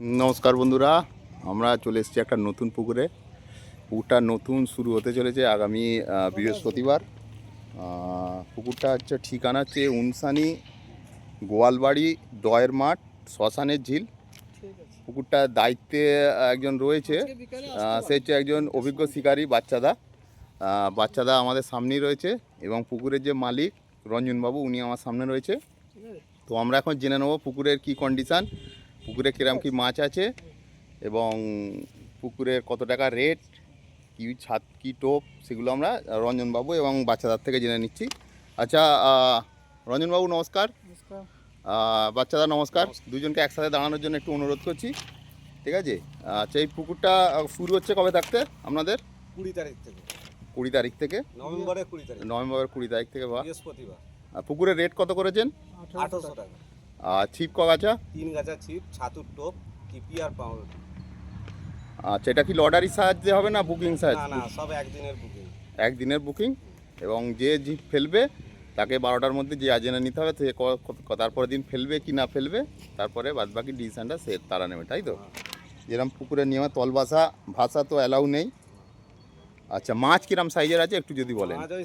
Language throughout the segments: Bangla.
नमस्कार बंधुरा আমরা চলে এসেছি একটা নতুন পুকুরে। পুকুরটা নতুন শুরু হতে চলেছে আগামী বৃহস্পতিবার। পুকুরটা হচ্ছে ঠিকানা হচ্ছে উনসানি গোয়ালবাড়ি দয়ের মাঠ শ্মশানের ঝিল। পুকুরটার দায়িত্বে একজন রয়েছে, সে হচ্ছে একজন অভিজ্ঞ শিকারী বাচ্চাদা আমাদের সামনেই রয়েছে, এবং পুকুরের যে মালিক রঞ্জনবাবু উনি আমার সামনে রয়েছে। তো আমরা এখন জেনে নেব পুকুরের কি কন্ডিশান, পুকুরে কিরম কি মাছ আছে, এবং পুকুরের কত টাকা রেট, কী ছাদ কী টোপ, সেগুলো আমরা রঞ্জনবাবু এবং বাচ্চাদার থেকে জেনে নিচ্ছি। আচ্ছা, রঞ্জনবাবু নমস্কার। বাচ্চাদা নমস্কার। দুজনকে একসাথে দাঁড়ানোর জন্য একটু অনুরোধ করছি, ঠিক আছে? আচ্ছা, এই পুকুরটা শুরু হচ্ছে কবে থাকতে আপনাদের? 20 তারিখ থেকে। 20 তারিখ থেকে, নভেম্বরের 20 তারিখ। নভেম্বরের 20 তারিখ থেকে। বা বৃহস্পতিবার। পুকুরের রেট কত করেছেন? 1800 টাকা। ছিপ ক গাছা? 3 গাছা ছিপ, ছাতুর টোপ, টিপি আর পাউরুটি। আচ্ছা, এটা কি লটারির সাহায্যে হবে না বুকিং সাহায্যে? না, সব একদিনের বুকিং। একদিনের বুকিং, এবং যে ছিপ ফেলবে তাকে 12টার মধ্যে যে জেনে নিতে হবে সে তারপরের দিন ফেলবে কি না ফেলবে, তারপরে বাদবাকি ডিসিশনটা সে তারা নেবে, তাই তো? যেরকম পুকুরের নিয়মে তল ভাষা তো অ্যালাউ নেই। আচ্ছা, মাছ কিরম সাইজের আছে একটু যদি বলেন? মাছ ওই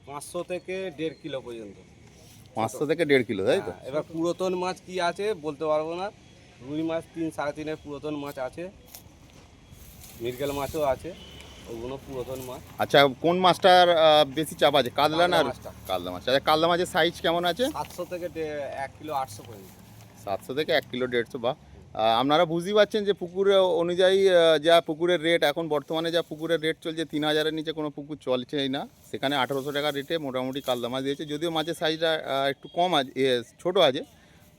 500 থেকে 1.5 কিলো পর্যন্ত। 500 থেকে 1.5 কিলো, তাই তো? এবার পুরাতন মাছ কি আছে বলতে পারবো না। রুই মাছ 3 সাড়ে 3 এর পুরাতন মাছ আছে, মৃগেল মাছও আছে, ওগুলো পুরাতন মাছ। আচ্ছা, কোন মাছটার বেশি চাপ আছে, কাতলা না মাছটা। কাতলা মাছ? আচ্ছা, কাতলা মাছের সাইজ কেমন আছে? 700 থেকে 1 কিলো 800 পর্যন্ত। 700 থেকে 1 কিলো 150। বা আপনারা বুঝতেই পারছেন যে পুকুরে অনুযায়ী যা পুকুরের রেট এখন বর্তমানে, যা পুকুরের রেট চলছে 3000-এর নিচে কোনো পুকুর চলছেই না। সেখানে 1800 টাকা রেটে মোটামুটি কাতলা মাছ দিয়েছে, যদিও মাছের সাইজটা একটু কম আছে, ছোটো আছে,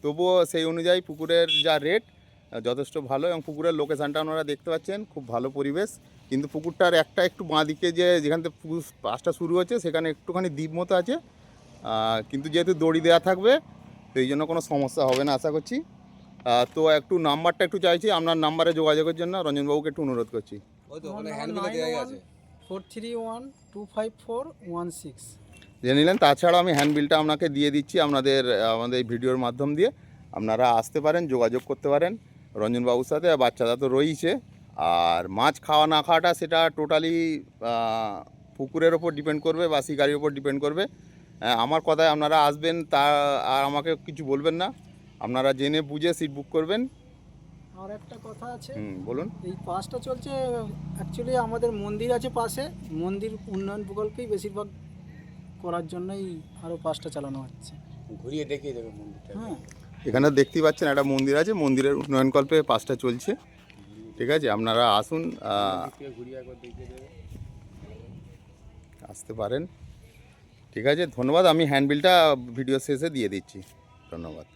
তবুও সেই অনুযায়ী পুকুরের যা রেট যথেষ্ট ভালো। এবং পুকুরের লোকেশানটা আপনারা দেখতে পাচ্ছেন, খুব ভালো পরিবেশ। কিন্তু পুকুরটার একটা একটু বাঁ দিকে যেখান থেকে পাশটা শুরু হচ্ছে সেখানে একটুখানি দ্বীপ মতো আছে, কিন্তু যেহেতু দড়ি দেওয়া থাকবে সেই জন্য কোনো সমস্যা হবে না আশা করছি। তো একটু নাম্বারটা একটু চাইছি, আপনার নাম্বারে যোগাযোগের জন্য রঞ্জনবাবুকে একটু অনুরোধ করছি। ওই তো ওখানে হ্যান্ডবিলে দেওয়া আছে। 43125516 জেনে নিলেন। তাছাড়াও আমি হ্যান্ডবিলটা আপনাকে দিয়ে দিচ্ছি আমাদের এই ভিডিওর মাধ্যম দিয়ে, আপনারা আসতে পারেন, যোগাযোগ করতে পারেন রঞ্জনবাবুর সাথে। বাচ্চারা তো রয়েইছে, আর মাছ খাওয়া না খাওয়াটা সেটা টোটালি পুকুরের ওপর ডিপেন্ড করবে বা শিকারির ওপর ডিপেন্ড করবে। আমার কথায় আপনারা আসবেন, তা আর আমাকে কিছু বলবেন না, আপনারা জেনে বুঝে সিট বুক করবেন। আর একটা কথা আছে, বলুন। এই পাসটা চলছে অ্যাকচুয়ালি আমাদের মন্দির আছে পাশে, মন্দির উন্নয়ন প্রকল্পেই বেশিরভাগ করার জন্যই আরও পাসটা চালানো হচ্ছে। ঘুরিয়ে দেখিয়ে দেবে মন্দিরটা। হ্যাঁ, এখানে দেখতেই পাচ্ছেন একটা মন্দির আছে, মন্দিরের উন্নয়নকল্পে পাসটা চলছে, ঠিক আছে? আপনারা আসুন, আসতে পারেন, ঠিক আছে? ধন্যবাদ। আমি হ্যান্ডবিলটা ভিডিও শেষে দিয়ে দিচ্ছি। ধন্যবাদ।